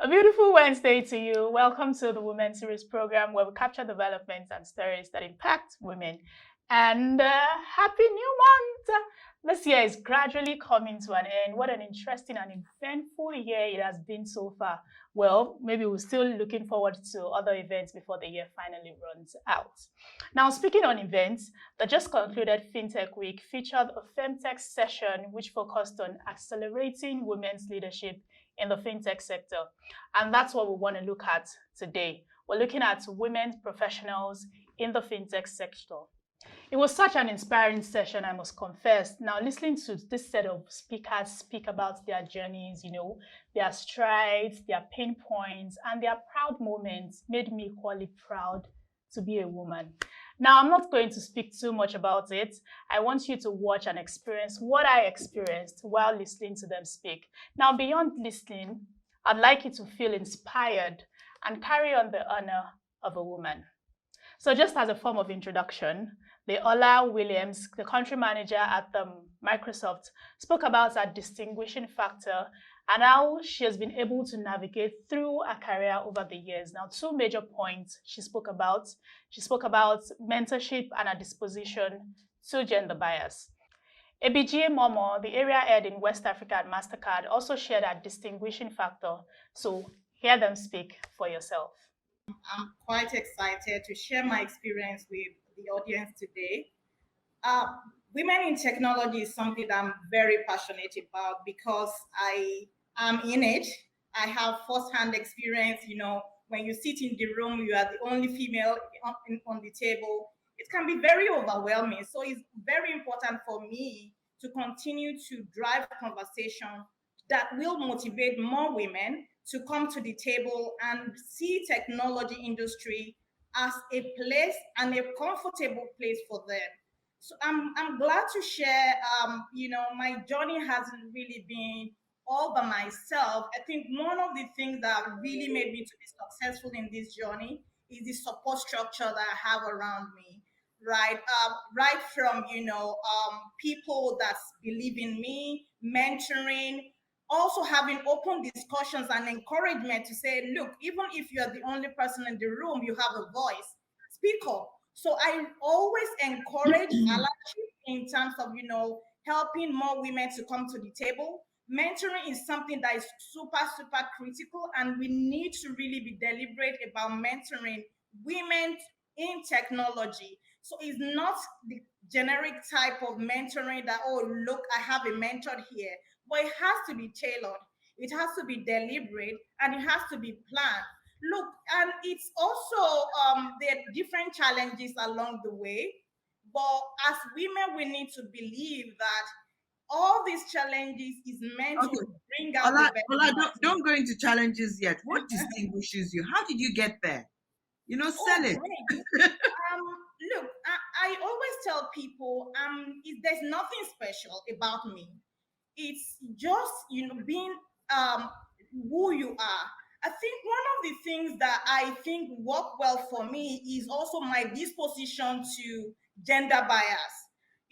A beautiful Wednesday to you. Welcome to the Women Series program where we capture developments and stories that impact women. And happy new month! This year is gradually coming to an end. What an interesting and eventful year it has been so far. Well, maybe we're still looking forward to other events before the year finally runs out. Now, speaking on events, the just concluded FinTech Week featured a FemTech session which focused on accelerating women's leadership in the FinTech sector. And that's what we want to look at today. We're looking at women professionals in the FinTech sector. It was such an inspiring session, I must confess. Now, listening to this set of speakers speak about their journeys, their strides, their pain points, and their proud moments made me equally proud to be a woman. Now, I'm not going to speak too much about it. I want you to watch and experience what I experienced while listening to them speak. Now, beyond listening, I'd like you to feel inspired and carry on the honor of a woman. So just as a form of introduction, the Ola Williams, the country manager at Microsoft, spoke about her distinguishing factor and how she has been able to navigate through her career over the years. Now, two major points she spoke about. She spoke about mentorship and her disposition to gender bias. Ebehijie Momoh, the area head in West Africa at Mastercard, also shared her distinguishing factor. So hear them speak for yourself. I'm quite excited to share my experience with the audience today. Women in technology is something that I'm very passionate about because I am in it. I have firsthand experience. When you sit in the room, you are the only female on the table. It can be very overwhelming. So it's very important for me to continue to drive conversation that will motivate more women to come to the table and see technology industry as a place and a comfortable place for them. So I'm glad to share, my journey hasn't really been all by myself. I think one of the things that really made me to be successful in this journey is the support structure that I have around me, right? Right from, people that believe in me, mentoring, also having open discussions and encouragement to say, look, even if you're the only person in the room, you have a voice, speak up. So I always encourage allyship in terms of, helping more women to come to the table. Mentoring is something that is super, super critical, and we need to really be deliberate about mentoring women in technology. So it's not the generic type of mentoring that, oh, look, I have a mentor here, but it has to be tailored. It has to be deliberate, and it has to be planned. Look, and it's also there are different challenges along the way, but as women, we need to believe that all these challenges is meant to bring out Ola, the best. Ola, don't go into challenges yet. What distinguishes you? How did you get there? Sell it. Look, I always tell people, there's nothing special about me. It's just, being who you are. I think one of the things that I think work well for me is also my disposition to gender bias.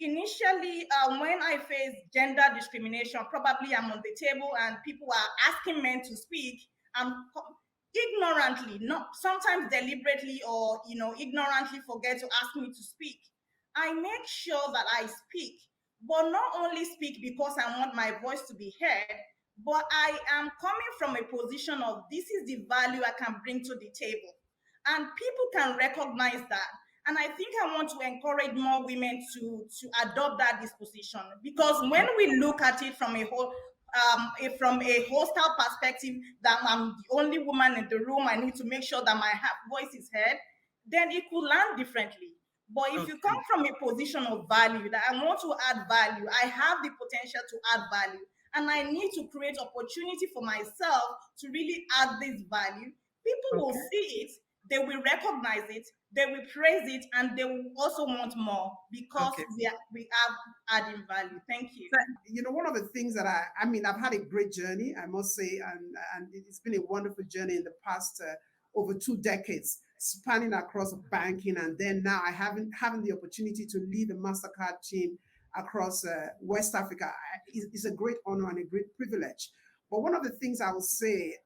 Initially, when I faced gender discrimination, probably I'm on the table and people are asking men to speak. I'm ignorantly, not sometimes deliberately or ignorantly forget to ask me to speak. I make sure that I speak, but not only speak because I want my voice to be heard, but I am coming from a position of this is the value I can bring to the table. And people can recognize that. And I think I want to encourage more women to adopt that disposition, because when we look at it from from a hostile perspective, that I'm the only woman in the room, I need to make sure that my voice is heard, then it could land differently. But if you come from a position of value, that I want to add value, I have the potential to add value, and I need to create opportunity for myself to really add this value, people will see it, they will recognize it, they will praise it, and they will also want more because we have adding value. Thank you. One of the things that I've had a great journey, I must say, and it's been a wonderful journey in the past over 2 decades, spanning across banking, and then now I having the opportunity to lead the Mastercard team across West Africa is a great honor and a great privilege. But one of the things I will say,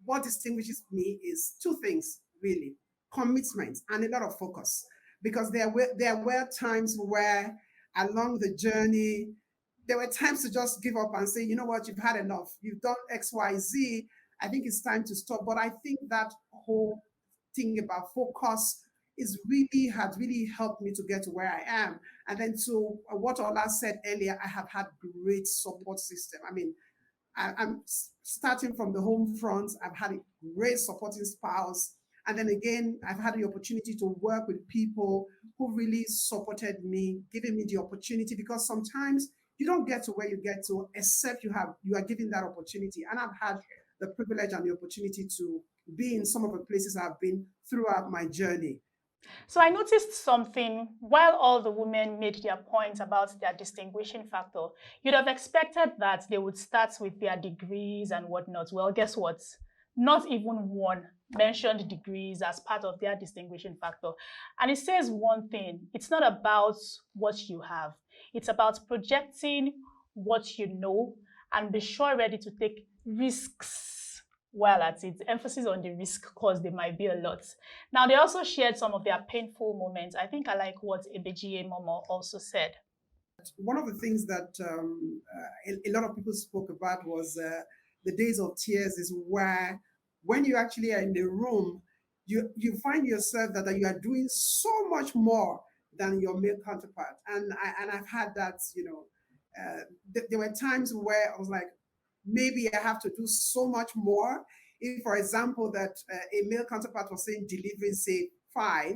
what distinguishes me is two things, really: commitment and a lot of focus. Because there were times where along the journey, there were times to just give up and say, you know what, you've had enough. You've done X, Y, Z. I think it's time to stop. But I think that whole thing about focus had really helped me to get to where I am. And then to what Ola said earlier, I have had great support system. I mean, I'm starting from the home front. I've had a great supporting spouse. And then again, I've had the opportunity to work with people who really supported me, giving me the opportunity, because sometimes you don't get to where you get to except you are given that opportunity. And I've had the privilege and the opportunity to be in some of the places I've been throughout my journey. So I noticed something. While all the women made their points about their distinguishing factor, you'd have expected that they would start with their degrees and whatnot. Well, guess what? Not even one mentioned degrees as part of their distinguishing factor. And it says one thing: it's not about what you have. It's about projecting what you know, and be sure ready to take risks while at it. Emphasis on the risk, because there might be a lot. Now, they also shared some of their painful moments. I think I like what Ebehijie Momoh also said. One of the things that a lot of people spoke about was the days of tears, is where when you actually are in the room, you find yourself that you are doing so much more than your male counterpart. And I've had that, there were times where I was like, maybe I have to do so much more. If, for example, that a male counterpart was saying delivering, say, 5,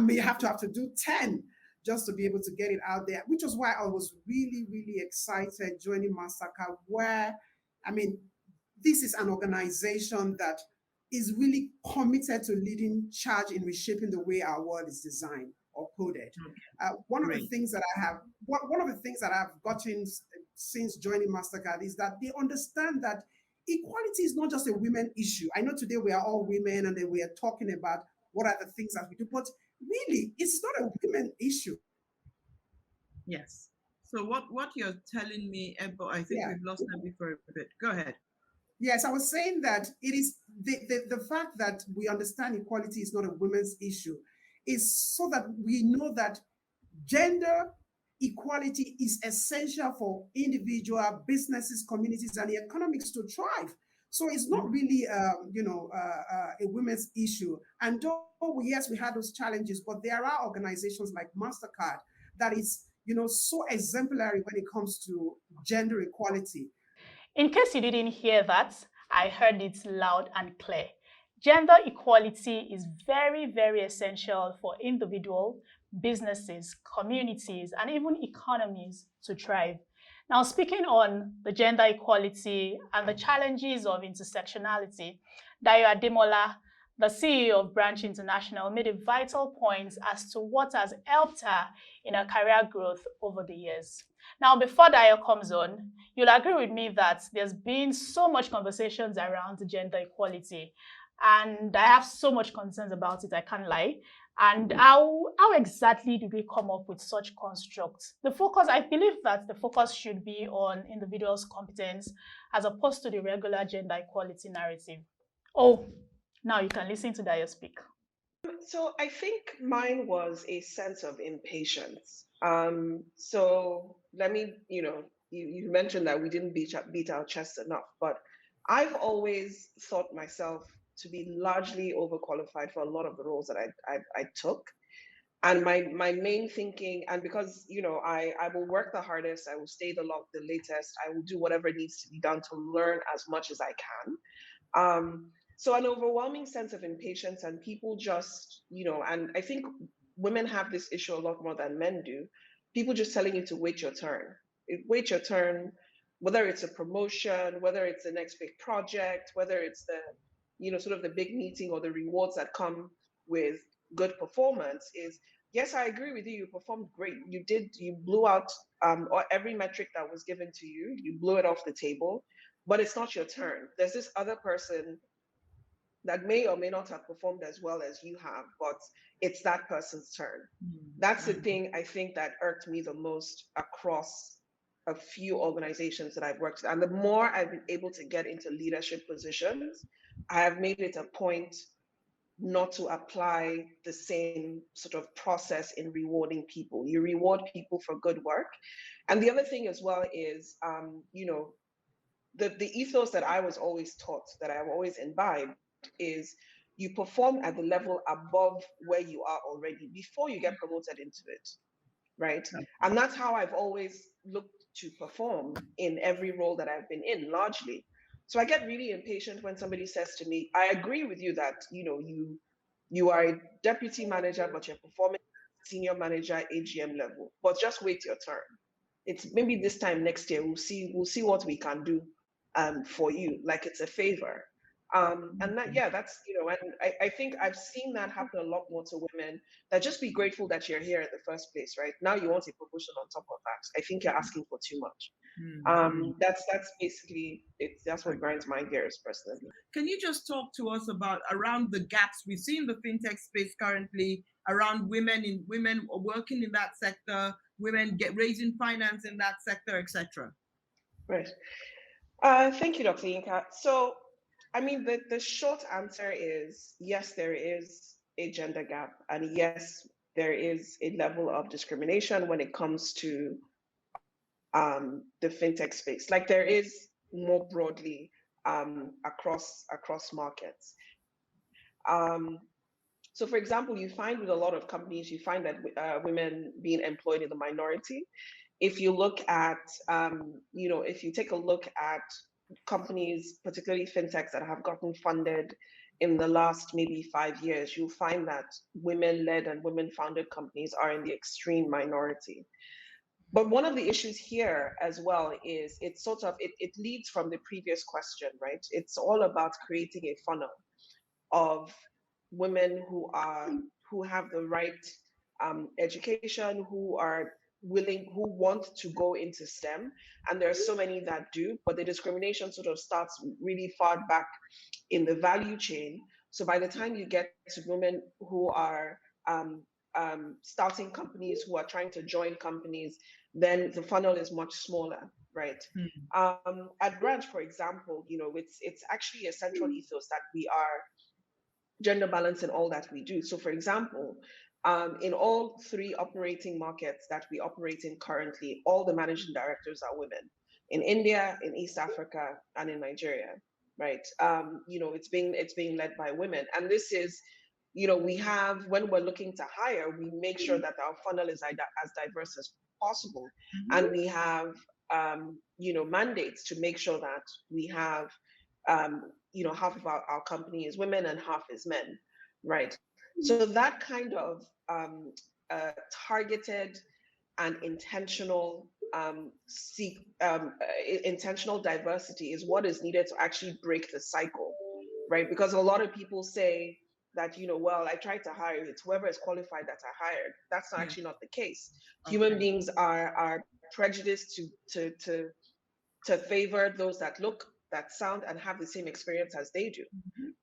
may have to do 10 just to be able to get it out there, which was why I was really, really excited joining Mastercard, where, I mean, this is an organization that is really committed to leading charge in reshaping the way our world is designed or coded. One of the things that I've gotten since joining Mastercard is that they understand that equality is not just a women issue. I know today we are all women and then we are talking about what are the things that we do, but really, it's not a women issue. Yes. So what you're telling me, Ebo, I think we've lost them for a bit. Go ahead. Yes, I was saying that it is the fact that we understand equality is not a women's issue is so that we know that gender equality is essential for individual businesses, communities, and the economics to thrive. So it's not really, a women's issue. And though, yes, we had those challenges, but there are organizations like Mastercard that is, so exemplary when it comes to gender equality. In case you didn't hear that, I heard it loud and clear. Gender equality is very, very essential for individual, businesses, communities, and even economies to thrive. Now, speaking on the gender equality and the challenges of intersectionality, Dayo Ademola, the CEO of Branch International, made a vital point as to what has helped her in her career growth over the years. Now, before Dayo comes on, you'll agree with me that there's been so much conversations around gender equality, and I have so much concerns about it, I can't lie. And how exactly do we come up with such constructs? I believe that the focus should be on individuals' competence as opposed to the regular gender equality narrative. Oh, now you can listen to Dayo speak. So I think mine was a sense of impatience. So let me, you mentioned that we didn't beat our chests enough, but I've always thought myself to be largely overqualified for a lot of the roles that I took. And my main thinking, and because, I will work the hardest, I will stay the latest, I will do whatever needs to be done to learn as much as I can. So an overwhelming sense of impatience, and people just, and I think women have this issue a lot more than men do. People just telling you to wait your turn. Wait your turn, whether it's a promotion, whether it's the next big project, whether it's the, sort of the big meeting or the rewards that come with good performance is, yes, I agree with you. You performed great. You blew out every metric that was given to you. You blew it off the table, but it's not your turn. There's this other person that may or may not have performed as well as you have, but it's that person's turn. That's the thing I think that irked me the most across a few organizations that I've worked with. And the more I've been able to get into leadership positions, I have made it a point not to apply the same sort of process in rewarding people. You reward people for good work. And the other thing as well is, the ethos that I was always taught, that I've always imbibed, is you perform at the level above where you are already before you get promoted into it, right? And that's how I've always looked to perform in every role that I've been in, largely. So I get really impatient when somebody says to me, I agree with you that, you are a deputy manager, but you're performing at senior manager AGM level, but just wait your turn. It's maybe this time next year, we'll see what we can do for you, like it's a favor. And that, yeah, that's, and I think I've seen that happen a lot more to women, that just be grateful that you're here in the first place, right? Now you want a promotion on top of that. I think you're asking for too much. That's basically it. That's what grinds my gears personally. Can you just talk to us about around the gaps we see in the fintech space currently around women working in that sector, women raising finance in that sector, etc.? Right. Thank you, Dr. Yinka. So, I mean, the short answer is yes, there is a gender gap, and yes, there is a level of discrimination when it comes to the fintech space. Like there is more broadly across markets. So, for example, you find with a lot of companies, you find that women being employed in the minority. If you look at, if you take a look at companies, particularly fintechs that have gotten funded in the last maybe 5 years, you'll find that women-led and women-founded companies are in the extreme minority. But one of the issues here as well is it's sort of, it leads from the previous question, right? It's all about creating a funnel of women who have the right education, who are willing, who want to go into STEM. And there are so many that do, but the discrimination sort of starts really far back in the value chain. So by the time you get to women who are starting companies, who are trying to join companies, then the funnel is much smaller, right? At Branch, for example, it's actually a central ethos that we are gender balance in all that we do. So for example, in all 3 operating markets that we operate in currently, all the managing directors are women. In India, in East Africa, and in Nigeria, right? It's being led by women. And this is, we have, when we're looking to hire, we make sure that our funnel is as diverse as possible. And we have, mandates to make sure that we have, half of our company is women and half is men, right? So that kind of targeted and intentional intentional diversity is what is needed to actually break the cycle, right? Because a lot of people say that, well, I tried to hire, it's whoever is qualified that I hired. That's actually not the case. Okay. Human beings are prejudiced to favor those that look, that sound, and have the same experience as they do.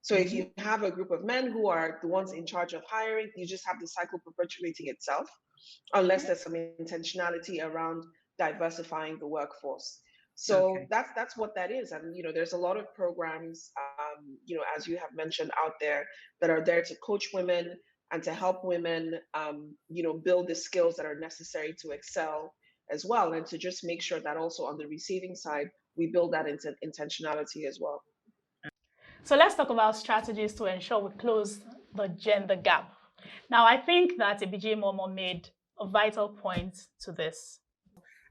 So if you have a group of men who are the ones in charge of hiring, you just have the cycle perpetuating itself, unless there's some intentionality around diversifying the workforce. So that's what that is. And, there's a lot of programs, as you have mentioned out there, that are there to coach women and to help women, build the skills that are necessary to excel as well. And to just make sure that also on the receiving side, we build that into intentionality as well. So let's talk about strategies to ensure we close the gender gap. Now, I think that Ebehijie Momoh made a vital point to this.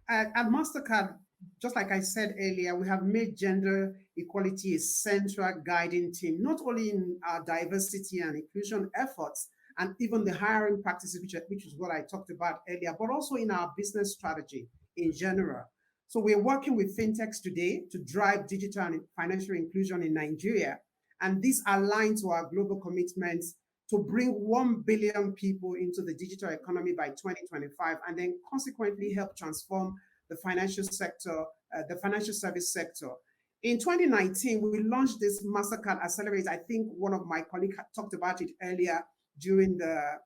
At Mastercard, just like I said earlier, we have made gender equality a central guiding theme, not only in our diversity and inclusion efforts, and even the hiring practices, which is what I talked about earlier, but also in our business strategy in general. So we're working with fintechs today to drive digital and financial inclusion in Nigeria. And this aligns to our global commitments to bring 1 billion people into the digital economy by 2025, and then consequently help transform the financial sector, the financial service sector. In 2019, we launched this Mastercard Accelerate. I think one of my colleagues talked about it earlier during the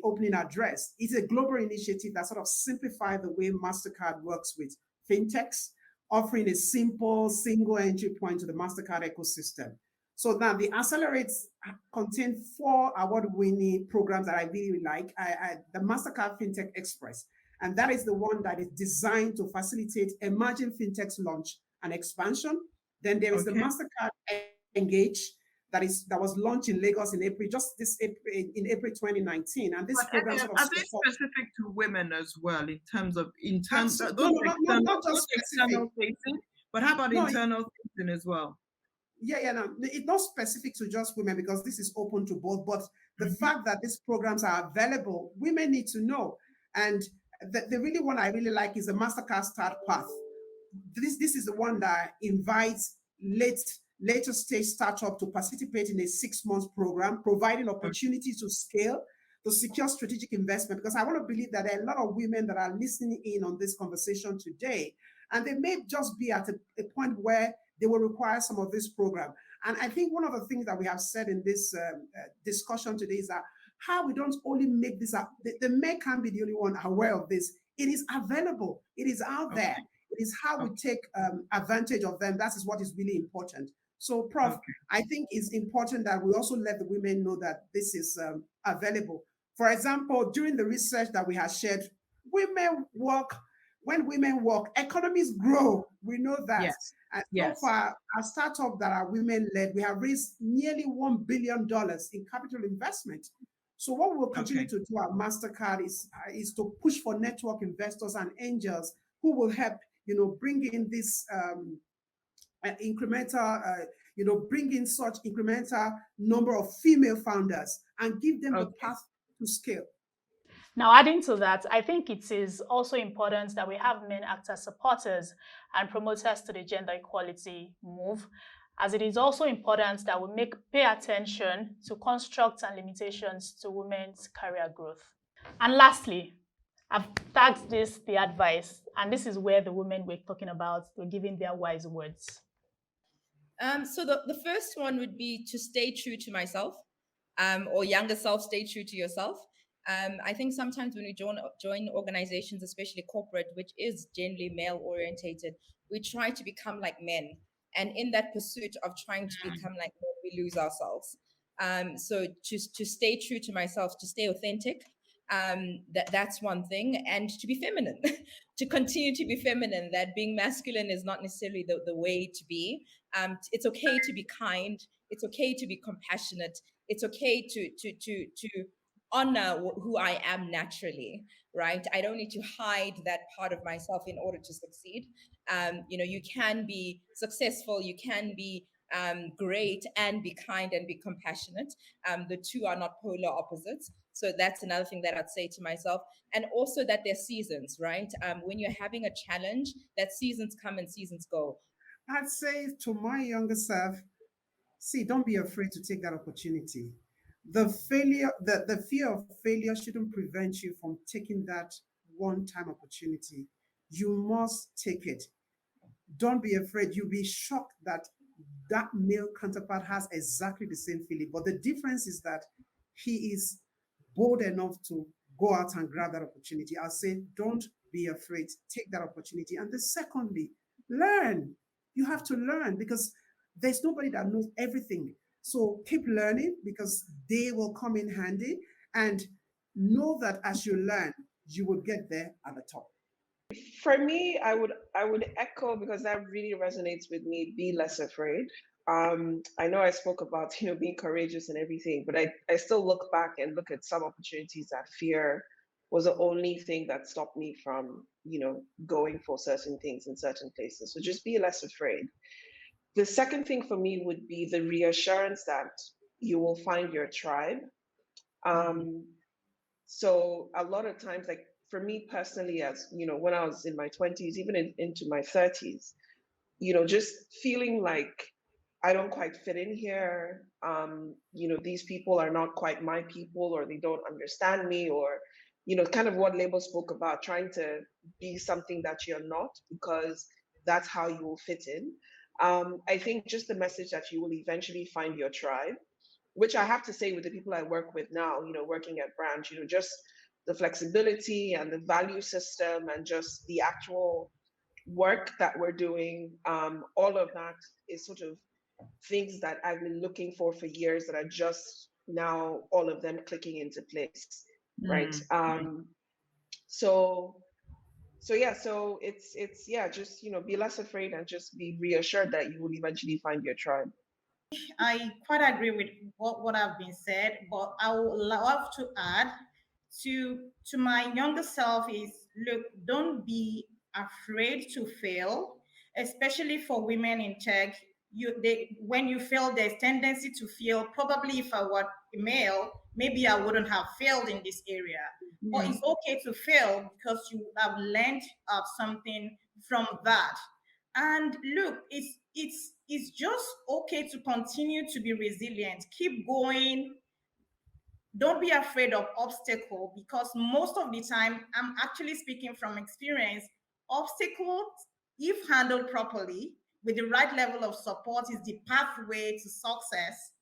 opening address. It's a global initiative that sort of simplifies the way Mastercard works with fintechs, offering a simple single entry point to the Mastercard ecosystem. So now the accelerates contain 4 award-winning programs that I really like. The Mastercard FinTech Express, and that is the one that is designed to facilitate emerging fintechs launch and expansion. Then there is the Mastercard Engage that was launched in Lagos in April, in April 2019. And this program sort of are they specific to women as well in terms of not just external facing, but how about internal facing as well? It's not specific to just women because this is open to both, but the fact that these programs are available, women need to know. And the really one I really like is the Mastercard Start Path. This is the one that invites later stage startup to participate in a 6-month program, providing opportunities to scale, to secure strategic investment. Because I want to believe that there are a lot of women that are listening in on this conversation today, and they may just be at a point where they will require some of this program. And I think one of the things that we have said in this discussion today is that how we don't only make this up, the men can't be the only one aware of this. It is available. It is out there. It is how we take advantage of them. That is what is really important. So, Prof, I think it's important that we also let the women know that this is available. For example, during the research that we have shared, when women work, economies grow. We know that. Yes. And so far, our startup that are women-led, we have raised nearly $1 billion in capital investment. So what we will continue to do at Mastercard is to push for network investors and angels who will help, bring in this bring in such incremental number of female founders and give them the path to scale. Now, adding to that, I think it is also important that we have men act as supporters and promoters to the gender equality move, as it is also important that we pay attention to constructs and limitations to women's career growth. And lastly, I've tagged this the advice, and this is where the women we're talking about were giving their wise words. So the first one would be to stay true to myself, or younger self, stay true to yourself. I think sometimes when we join organizations, especially corporate, which is generally male orientated, we try to become like men. And in that pursuit of trying to become like men, we lose ourselves. So to stay true to myself, to stay authentic, that's one thing. And to be feminine, to continue to be feminine, that being masculine is not necessarily the way to be. It's okay to be kind. It's okay to be compassionate. It's okay to honor who I am naturally, right? I don't need to hide that part of myself in order to succeed. You can be successful, you can be great and be kind and be compassionate. The two are not polar opposites. So that's another thing that I'd say to myself. And also that there's seasons, right? When you're having a challenge, that seasons come and seasons go. I'd say to my younger self, don't be afraid to take that opportunity. The fear of failure shouldn't prevent you from taking that one-time opportunity. You must take it. Don't be afraid. You'll be shocked that male counterpart has exactly the same feeling. But the difference is that he is bold enough to go out and grab that opportunity. I'll say, don't be afraid. Take that opportunity. And secondly, learn. You have to learn because there's nobody that knows everything. So keep learning because they will come in handy, and know that as you learn, you will get there at the top. For me, I would echo, because that really resonates with me, be less afraid. I know I spoke about, being courageous and everything, but I still look back and look at some opportunities that fear was the only thing that stopped me from, going for certain things in certain places. So just be less afraid. The second thing for me would be the reassurance that you will find your tribe. So a lot of times, like for me personally, as when I was in my 20s, even into my 30s, just feeling like I don't quite fit in here. These people are not quite my people, or they don't understand me, or kind of what Label spoke about, trying to be something that you're not because that's how you will fit in. I think just the message that you will eventually find your tribe, which I have to say with the people I work with now, working at Branch, just the flexibility and the value system and just the actual, work that we're doing, all of that is sort of things that I've been looking for years that are just now all of them clicking into place, right? So yeah, so it's yeah, just be less afraid and just be reassured that you will eventually find your tribe. I quite agree with what have been said, but I would love to add to my younger self is, look, don't be afraid to fail, especially for women in tech. When you fail, there's tendency to feel, probably if I were a male, maybe I wouldn't have failed in this area. But it's okay to fail because you have learned something from that. And look, it's just okay to continue to be resilient. Keep going. Don't be afraid of obstacle, because most of the time, I'm actually speaking from experience, obstacles, if handled properly with the right level of support, is the pathway to success.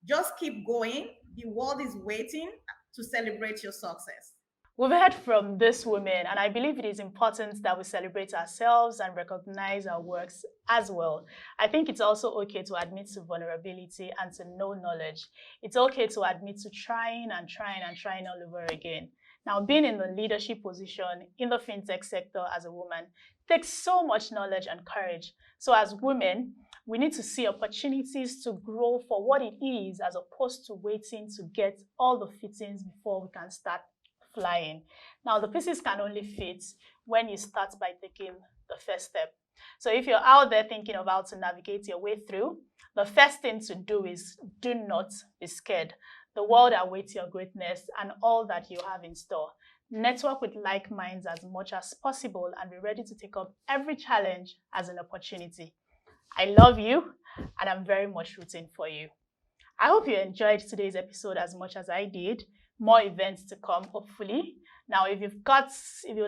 Just keep going. The world is waiting to celebrate your success. We've heard from this woman, and I believe it is important that we celebrate ourselves and recognize our works as well. I think it's also okay to admit to vulnerability and to no knowledge. It's okay to admit to trying and trying and trying all over again. Now, being in the leadership position in the fintech sector as a woman takes so much knowledge and courage. So as women, we need to see opportunities to grow for what it is, as opposed to waiting to get all the fittings before we can start flying. Now, the pieces can only fit when you start by taking the first step. So if you're out there thinking of how to navigate your way through, the first thing to do is do not be scared. The world awaits your greatness and all that you have in store. Network with like minds as much as possible and be ready to take up every challenge as an opportunity. I love you, and I'm very much rooting for you. I hope you enjoyed today's episode as much as I did. More events to come, hopefully. Now, if you'd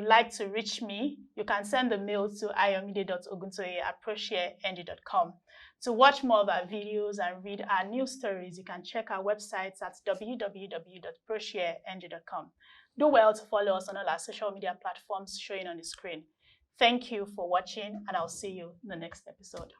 like to reach me, you can send a mail to ayomide.oguntoye@proshareng.com. To watch more of our videos and read our news stories, you can check our websites at www.proshareng.com. Do well to follow us on all our social media platforms showing on the screen. Thank you for watching, and I'll see you in the next episode.